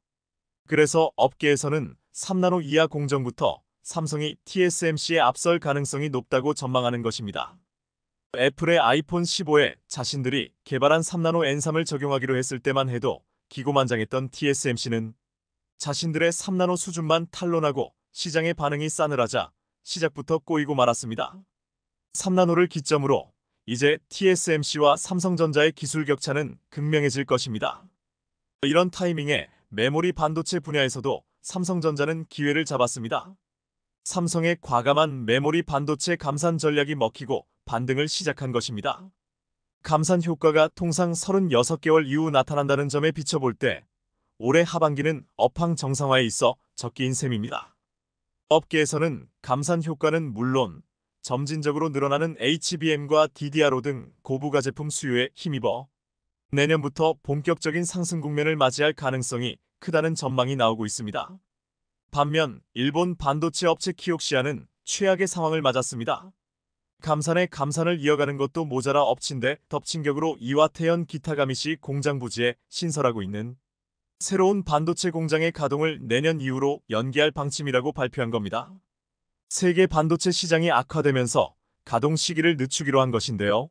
그래서 업계에서는 3나노 이하 공정부터 삼성이 TSMC에 앞설 가능성이 높다고 전망하는 것입니다. 애플의 아이폰 15에 자신들이 개발한 3나노 N3을 적용하기로 했을 때만 해도 기고만장했던 TSMC는 자신들의 3나노 수준만 탄론하고 시장의 반응이 싸늘하자 시작부터 꼬이고 말았습니다. 3나노를 기점으로 이제 TSMC와 삼성전자의 기술 격차는 극명해질 것입니다. 이런 타이밍에 메모리 반도체 분야에서도 삼성전자는 기회를 잡았습니다. 삼성의 과감한 메모리 반도체 감산 전략이 먹히고 반등을 시작한 것입니다. 감산 효과가 통상 36개월 이후 나타난다는 점에 비춰볼 때 올해 하반기는 업황 정상화에 있어 적기인 셈입니다. 업계에서는 감산 효과는 물론 점진적으로 늘어나는 HBM과 DDR5 등 고부가 제품 수요에 힘입어 내년부터 본격적인 상승 국면을 맞이할 가능성이 크다는 전망이 나오고 있습니다. 반면 일본 반도체 업체 키옥시아는 최악의 상황을 맞았습니다. 감산의 감산을 이어가는 것도 모자라 엎친데 덮친 격으로 이와테현 기타가미시 공장 부지에 신설하고 있는 새로운 반도체 공장의 가동을 내년 이후로 연기할 방침이라고 발표한 겁니다. 세계 반도체 시장이 악화되면서 가동 시기를 늦추기로 한 것인데요.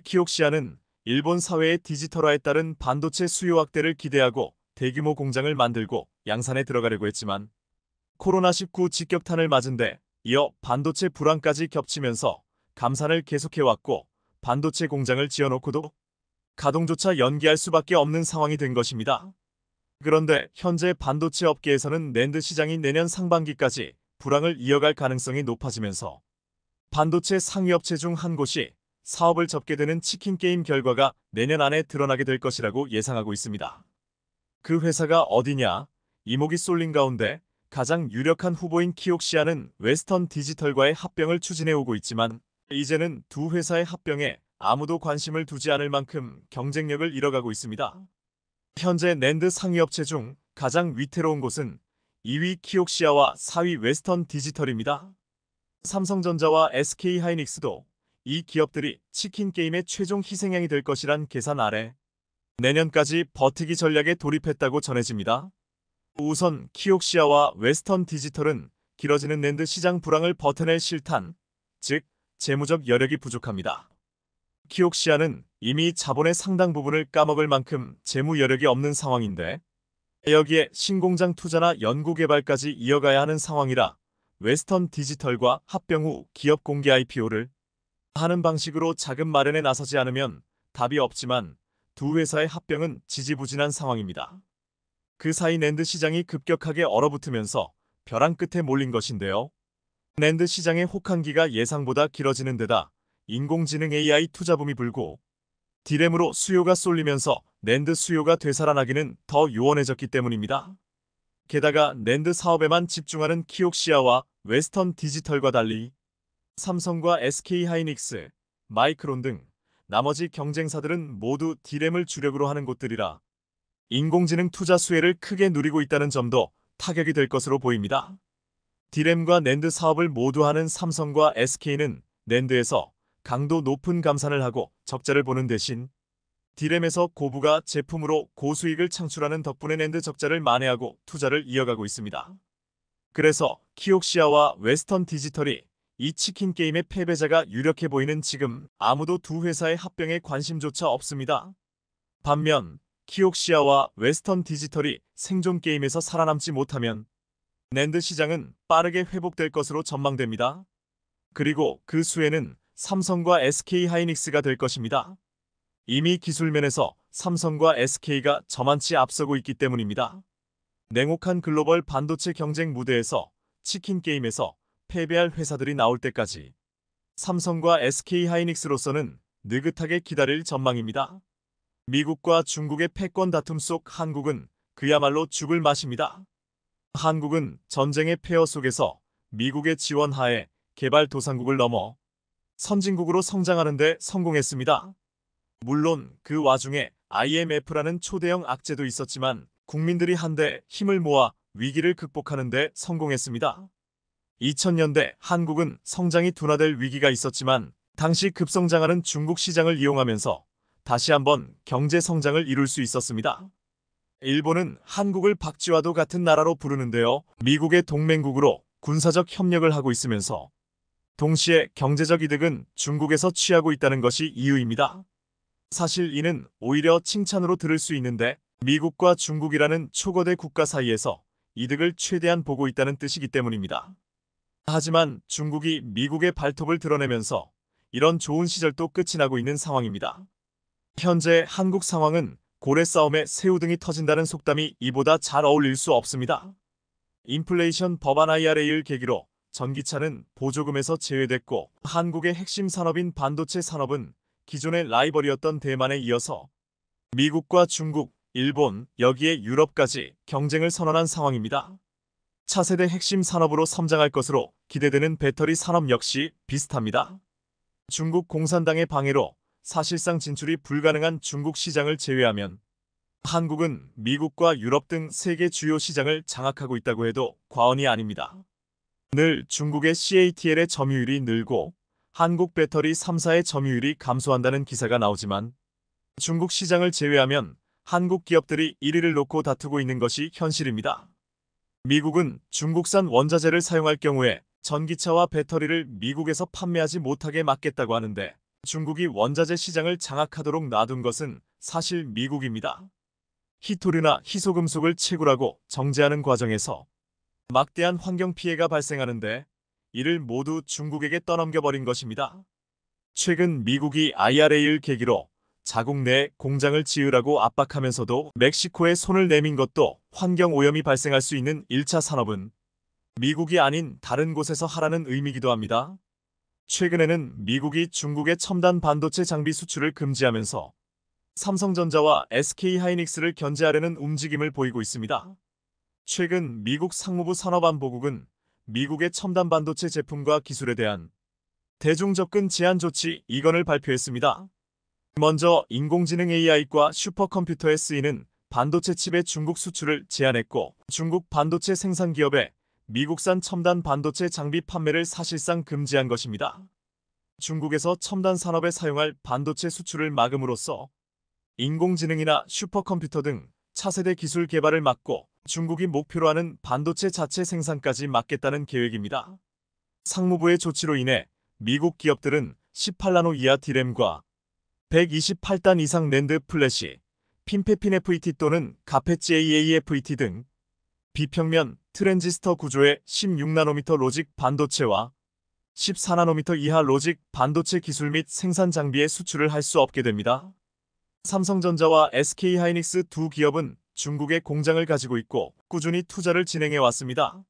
키옥시아는 일본 사회의 디지털화에 따른 반도체 수요 확대를 기대하고 대규모 공장을 만들고 양산에 들어가려고 했지만 코로나19 직격탄을 맞은 데 이어 반도체 불황까지 겹치면서 감산을 계속해왔고 반도체 공장을 지어놓고도 가동조차 연기할 수밖에 없는 상황이 된 것입니다. 그런데 현재 반도체 업계에서는 낸드 시장이 내년 상반기까지 불황을 이어갈 가능성이 높아지면서 반도체 상위 업체 중 한 곳이 사업을 접게 되는 치킨 게임 결과가 내년 안에 드러나게 될 것이라고 예상하고 있습니다. 그 회사가 어디냐? 이목이 쏠린 가운데 가장 유력한 후보인 키옥시아는 웨스턴 디지털과의 합병을 추진해오고 있지만 이제는 두 회사의 합병에 아무도 관심을 두지 않을 만큼 경쟁력을 잃어가고 있습니다. 현재 낸드 상위 업체 중 가장 위태로운 곳은 2위 키옥시아와 4위 웨스턴 디지털입니다. 삼성전자와 SK하이닉스도 이 기업들이 치킨 게임의 최종 희생양이 될 것이란 계산 아래 내년까지 버티기 전략에 돌입했다고 전해집니다. 우선 키옥시아와 웨스턴 디지털은 길어지는 낸드 시장 불황을 버텨낼 실탄, 즉 재무적 여력이 부족합니다. 키옥시아는 이미 자본의 상당 부분을 까먹을 만큼 재무 여력이 없는 상황인데 여기에 신공장 투자나 연구개발까지 이어가야 하는 상황이라 웨스턴 디지털과 합병 후 기업 공개 IPO를 하는 방식으로 자금 마련에 나서지 않으면 답이 없지만 두 회사의 합병은 지지부진한 상황입니다. 그 사이 낸드 시장이 급격하게 얼어붙으면서 벼랑 끝에 몰린 것인데요. 낸드 시장의 혹한기가 예상보다 길어지는 데다 인공지능 AI 투자붐이 불고 디램으로 수요가 쏠리면서 낸드 수요가 되살아나기는 더 요원해졌기 때문입니다. 게다가 낸드 사업에만 집중하는 키옥시아와 웨스턴 디지털과 달리 삼성과 SK하이닉스, 마이크론 등 나머지 경쟁사들은 모두 디램을 주력으로 하는 곳들이라 인공지능 투자 수혜를 크게 누리고 있다는 점도 타격이 될 것으로 보입니다. 디램과 낸드 사업을 모두 하는 삼성과 SK는 낸드에서 강도 높은 감산을 하고 적자를 보는 대신 디램에서 고부가 제품으로 고수익을 창출하는 덕분에 낸드 적자를 만회하고 투자를 이어가고 있습니다. 그래서 키옥시아와 웨스턴 디지털이 이 치킨 게임의 패배자가 유력해 보이는 지금 아무도 두 회사의 합병에 관심조차 없습니다. 반면 키옥시아와 웨스턴 디지털이 생존 게임에서 살아남지 못하면 낸드 시장은 빠르게 회복될 것으로 전망됩니다. 그리고 그 수혜는 삼성과 SK하이닉스가 될 것입니다. 이미 기술면에서 삼성과 SK가 저만치 앞서고 있기 때문입니다. 냉혹한 글로벌 반도체 경쟁 무대에서 치킨 게임에서 패배할 회사들이 나올 때까지 삼성과 SK하이닉스로서는 느긋하게 기다릴 전망입니다. 미국과 중국의 패권 다툼 속 한국은 그야말로 죽을 맛입니다. 한국은 전쟁의 폐허 속에서 미국의 지원 하에 개발도상국을 넘어 선진국으로 성장하는 데 성공했습니다. 물론 그 와중에 IMF라는 초대형 악재도 있었지만 국민들이 한데 힘을 모아 위기를 극복하는 데 성공했습니다. 2000년대 한국은 성장이 둔화될 위기가 있었지만 당시 급성장하는 중국 시장을 이용하면서 다시 한번 경제 성장을 이룰 수 있었습니다. 일본은 한국을 박쥐와도 같은 나라로 부르는데요. 미국의 동맹국으로 군사적 협력을 하고 있으면서 동시에 경제적 이득은 중국에서 취하고 있다는 것이 이유입니다. 사실 이는 오히려 칭찬으로 들을 수 있는데 미국과 중국이라는 초거대 국가 사이에서 이득을 최대한 보고 있다는 뜻이기 때문입니다. 하지만 중국이 미국의 발톱을 드러내면서 이런 좋은 시절도 끝이 나고 있는 상황입니다. 현재 한국 상황은 고래 싸움에 새우등이 터진다는 속담이 이보다 잘 어울릴 수 없습니다. 인플레이션 법안 IRA를 계기로 전기차는 보조금에서 제외됐고 한국의 핵심 산업인 반도체 산업은 기존의 라이벌이었던 대만에 이어서 미국과 중국, 일본, 여기에 유럽까지 경쟁을 선언한 상황입니다. 차세대 핵심 산업으로 성장할 것으로 기대되는 배터리 산업 역시 비슷합니다. 중국 공산당의 방해로 사실상 진출이 불가능한 중국 시장을 제외하면 한국은 미국과 유럽 등 세계 주요 시장을 장악하고 있다고 해도 과언이 아닙니다. 늘 중국의 CATL의 점유율이 늘고 한국 배터리 3사의 점유율이 감소한다는 기사가 나오지만 중국 시장을 제외하면 한국 기업들이 1위를 놓고 다투고 있는 것이 현실입니다. 미국은 중국산 원자재를 사용할 경우에 전기차와 배터리를 미국에서 판매하지 못하게 막겠다고 하는데 중국이 원자재 시장을 장악하도록 놔둔 것은 사실 미국입니다. 희토류나 희소금속을 채굴하고 정제하는 과정에서 막대한 환경 피해가 발생하는데 이를 모두 중국에게 떠넘겨버린 것입니다. 최근 미국이 IRA를 계기로 자국 내 공장을 지으라고 압박하면서도 멕시코에 손을 내민 것도 환경 오염이 발생할 수 있는 1차 산업은 미국이 아닌 다른 곳에서 하라는 의미이기도 합니다. 최근에는 미국이 중국의 첨단 반도체 장비 수출을 금지하면서 삼성전자와 SK하이닉스를 견제하려는 움직임을 보이고 있습니다. 최근 미국 상무부 산업안보국은 미국의 첨단 반도체 제품과 기술에 대한 대중 접근 제한 조치 2건을 발표했습니다. 먼저 인공지능 AI과 슈퍼컴퓨터에 쓰이는 반도체 칩의 중국 수출을 제한했고 중국 반도체 생산 기업에 미국산 첨단 반도체 장비 판매를 사실상 금지한 것입니다. 중국에서 첨단 산업에 사용할 반도체 수출을 막음으로써 인공지능이나 슈퍼컴퓨터 등 차세대 기술 개발을 막고 중국이 목표로 하는 반도체 자체 생산까지 막겠다는 계획입니다. 상무부의 조치로 인해 미국 기업들은 18나노 이하 D램과 128단 이상 낸드 플래시, 핀페핀 FET 또는 가페지 AAFET 등 비평면 트랜지스터 구조의 16나노미터 로직 반도체와 14나노미터 이하 로직 반도체 기술 및 생산 장비의 수출을 할 수 없게 됩니다. 삼성전자와 SK하이닉스 두 기업은 중국에 공장을 가지고 있고 꾸준히 투자를 진행해 왔습니다.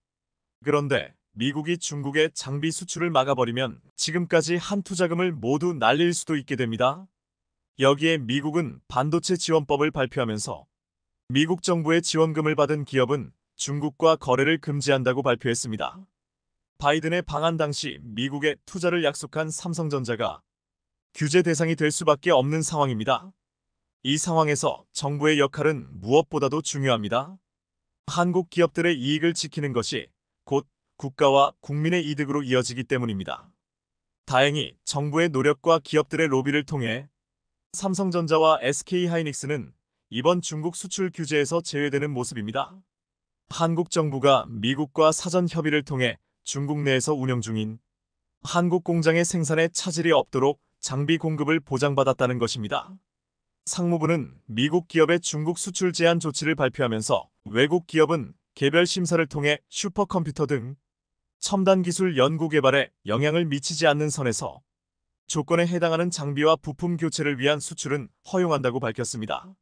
그런데 미국이 중국의 장비 수출을 막아버리면 지금까지 한 투자금을 모두 날릴 수도 있게 됩니다. 여기에 미국은 반도체 지원법을 발표하면서 미국 정부의 지원금을 받은 기업은 중국과 거래를 금지한다고 발표했습니다. 바이든의 방한 당시 미국에 투자를 약속한 삼성전자가 규제 대상이 될 수밖에 없는 상황입니다. 이 상황에서 정부의 역할은 무엇보다도 중요합니다. 한국 기업들의 이익을 지키는 것이 곧 국가와 국민의 이득으로 이어지기 때문입니다. 다행히 정부의 노력과 기업들의 로비를 통해 삼성전자와 SK하이닉스는 이번 중국 수출 규제에서 제외되는 모습입니다. 한국 정부가 미국과 사전 협의를 통해 중국 내에서 운영 중인 한국 공장의 생산에 차질이 없도록 장비 공급을 보장받았다는 것입니다. 상무부는 미국 기업의 중국 수출 제한 조치를 발표하면서 외국 기업은 개별 심사를 통해 슈퍼컴퓨터 등 첨단 기술 연구 개발에 영향을 미치지 않는 선에서 조건에 해당하는 장비와 부품 교체를 위한 수출은 허용한다고 밝혔습니다.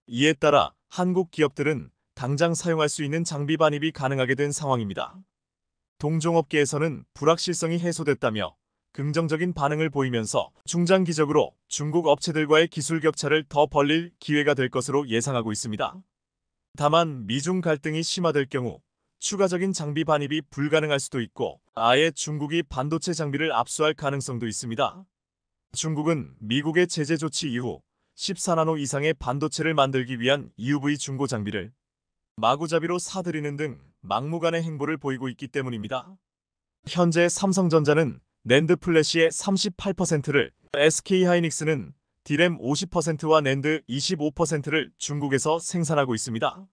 이에 따라 한국 기업들은 당장 사용할 수 있는 장비 반입이 가능하게 된 상황입니다. 동종업계에서는 불확실성이 해소됐다며 긍정적인 반응을 보이면서 중장기적으로 중국 업체들과의 기술 격차를 더 벌릴 기회가 될 것으로 예상하고 있습니다. 다만 미중 갈등이 심화될 경우 추가적인 장비 반입이 불가능할 수도 있고 아예 중국이 반도체 장비를 압수할 가능성도 있습니다. 중국은 미국의 제재 조치 이후 14나노 이상의 반도체를 만들기 위한 EUV 중고 장비를 마구잡이로 사들이는 등 막무가내 행보를 보이고 있기 때문입니다. 현재 삼성전자는 낸드 플래시의 38%를, SK하이닉스는 디램 50%와 낸드 25%를 중국에서 생산하고 있습니다.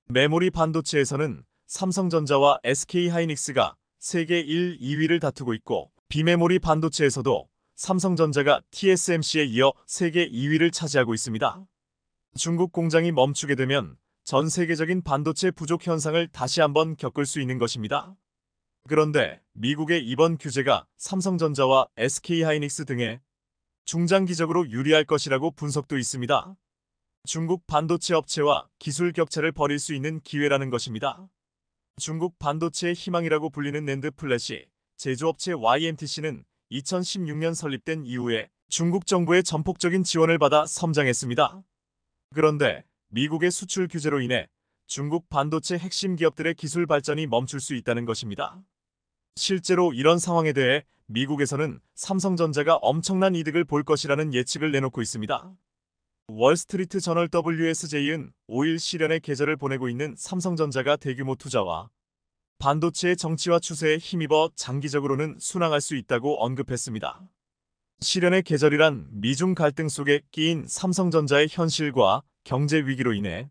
메모리 반도체에서는 삼성전자와 SK하이닉스가 세계 1, 2위를 다투고 있고 비메모리 반도체에서도 삼성전자가 TSMC에 이어 세계 2위를 차지하고 있습니다. 중국 공장이 멈추게 되면 전 세계적인 반도체 부족 현상을 다시 한번 겪을 수 있는 것입니다. 그런데 미국의 이번 규제가 삼성전자와 SK하이닉스 등에 중장기적으로 유리할 것이라고 분석도 있습니다. 중국 반도체 업체와 기술 격차를 벌일 수 있는 기회라는 것입니다. 중국 반도체의 희망이라고 불리는 낸드 플래시 제조업체 YMTC는 2016년 설립된 이후에 중국 정부의 전폭적인 지원을 받아 성장했습니다. 그런데 미국의 수출 규제로 인해 중국 반도체 핵심 기업들의 기술 발전이 멈출 수 있다는 것입니다. 실제로 이런 상황에 대해 미국에서는 삼성전자가 엄청난 이득을 볼 것이라는 예측을 내놓고 있습니다. 월스트리트 저널 WSJ는 5일 실현의 계절을 보내고 있는 삼성전자가 대규모 투자와 반도체의 정치화 추세에 힘입어 장기적으로는 순항할 수 있다고 언급했습니다. 실현의 계절이란 미중 갈등 속에 끼인 삼성전자의 현실과 경제 위기로 인해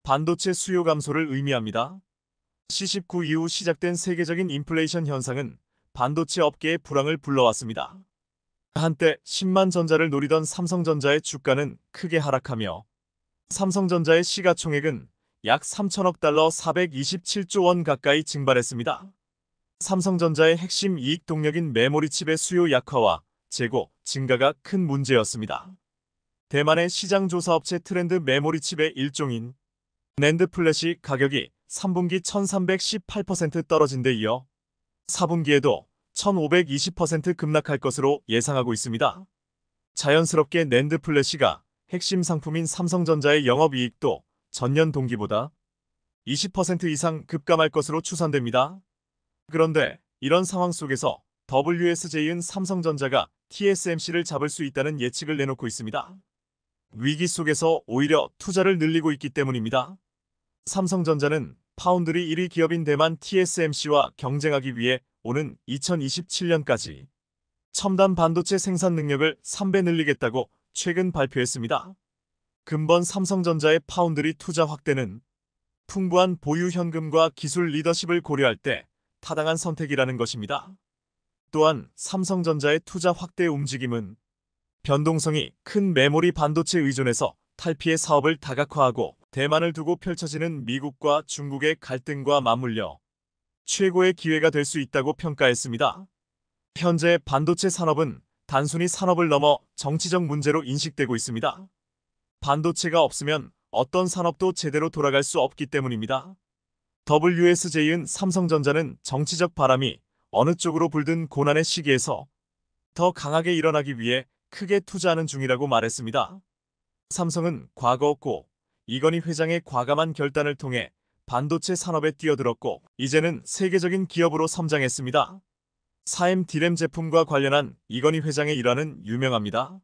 반도체 수요 감소를 의미합니다. C19 이후 시작된 세계적인 인플레이션 현상은 반도체 업계의 불황을 불러왔습니다. 한때 10만 전자를 노리던 삼성전자의 주가는 크게 하락하며 삼성전자의 시가총액은 약 3천억 달러 427조 원 가까이 증발했습니다. 삼성전자의 핵심 이익 동력인 메모리 칩의 수요 약화와 재고 증가가 큰 문제였습니다. 대만의 시장조사업체 트렌드 메모리 칩의 일종인 낸드 플래시 가격이 3분기 1318% 떨어진 데 이어 4분기에도 1520% 급락할 것으로 예상하고 있습니다. 자연스럽게 낸드 플래시가 핵심 상품인 삼성전자의 영업이익도 전년 동기보다 20% 이상 급감할 것으로 추산됩니다. 그런데 이런 상황 속에서 WSJ는 삼성전자가 TSMC를 잡을 수 있다는 예측을 내놓고 있습니다. 위기 속에서 오히려 투자를 늘리고 있기 때문입니다. 삼성전자는 파운드리 1위 기업인 대만 TSMC와 경쟁하기 위해 오는 2027년까지 첨단 반도체 생산 능력을 3배 늘리겠다고 최근 발표했습니다. 근본 삼성전자의 파운드리 투자 확대는 풍부한 보유 현금과 기술 리더십을 고려할 때 타당한 선택이라는 것입니다. 또한 삼성전자의 투자 확대 움직임은 변동성이 큰 메모리 반도체 의존에서 탈피해 사업을 다각화하고 대만을 두고 펼쳐지는 미국과 중국의 갈등과 맞물려 최고의 기회가 될 수 있다고 평가했습니다. 현재 반도체 산업은 단순히 산업을 넘어 정치적 문제로 인식되고 있습니다. 반도체가 없으면 어떤 산업도 제대로 돌아갈 수 없기 때문입니다. WSJ는 삼성전자는 정치적 바람이 어느 쪽으로 불든 고난의 시기에서 더 강하게 일어나기 위해 크게 투자하는 중이라고 말했습니다. 삼성은 과거 고 이건희 회장의 과감한 결단을 통해 반도체 산업에 뛰어들었고 이제는 세계적인 기업으로 성장했습니다. 4M 디램 제품과 관련한 이건희 회장의 일화는 유명합니다.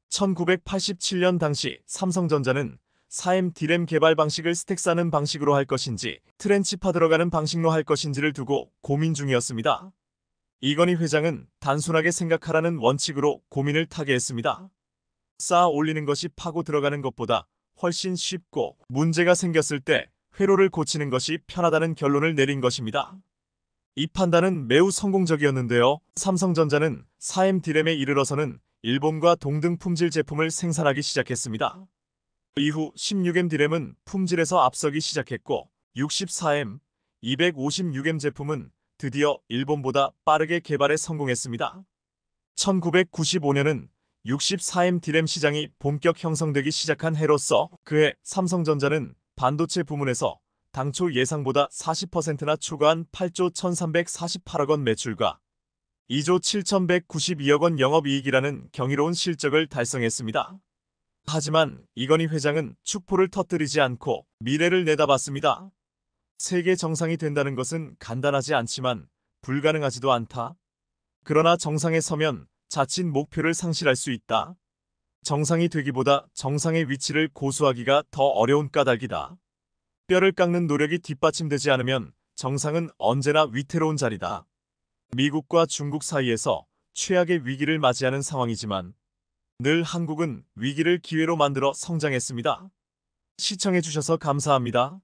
1987년 당시 삼성전자는 4M 디램 개발 방식을 스택 쌓는 방식으로 할 것인지 트렌치파 들어가는 방식로 할 것인지를 두고 고민 중이었습니다. 이건희 회장은 단순하게 생각하라는 원칙으로 고민을 타개했습니다. 쌓아 올리는 것이 파고 들어가는 것보다 훨씬 쉽고 문제가 생겼을 때 회로를 고치는 것이 편하다는 결론을 내린 것입니다. 이 판단은 매우 성공적이었는데요. 삼성전자는 4M 디램에 이르러서는 일본과 동등 품질 제품을 생산하기 시작했습니다. 이후 16M 디램은 품질에서 앞서기 시작했고 64M, 256M 제품은 드디어 일본보다 빠르게 개발에 성공했습니다. 1995년은 64M 디램 시장이 본격 형성되기 시작한 해로서 그해 삼성전자는 반도체 부문에서 당초 예상보다 40%나 초과한 8조 1348억 원 매출과 2조 7192억 원 영업이익이라는 경이로운 실적을 달성했습니다. 하지만 이건희 회장은 축포를 터뜨리지 않고 미래를 내다봤습니다. 세계 정상이 된다는 것은 간단하지 않지만 불가능하지도 않다. 그러나 정상에 서면 자칫 목표를 상실할 수 있다. 정상이 되기보다 정상의 위치를 고수하기가 더 어려운 까닭이다. 뼈를 깎는 노력이 뒷받침되지 않으면 정상은 언제나 위태로운 자리다. 미국과 중국 사이에서 최악의 위기를 맞이하는 상황이지만 늘 한국은 위기를 기회로 만들어 성장했습니다. 시청해주셔서 감사합니다.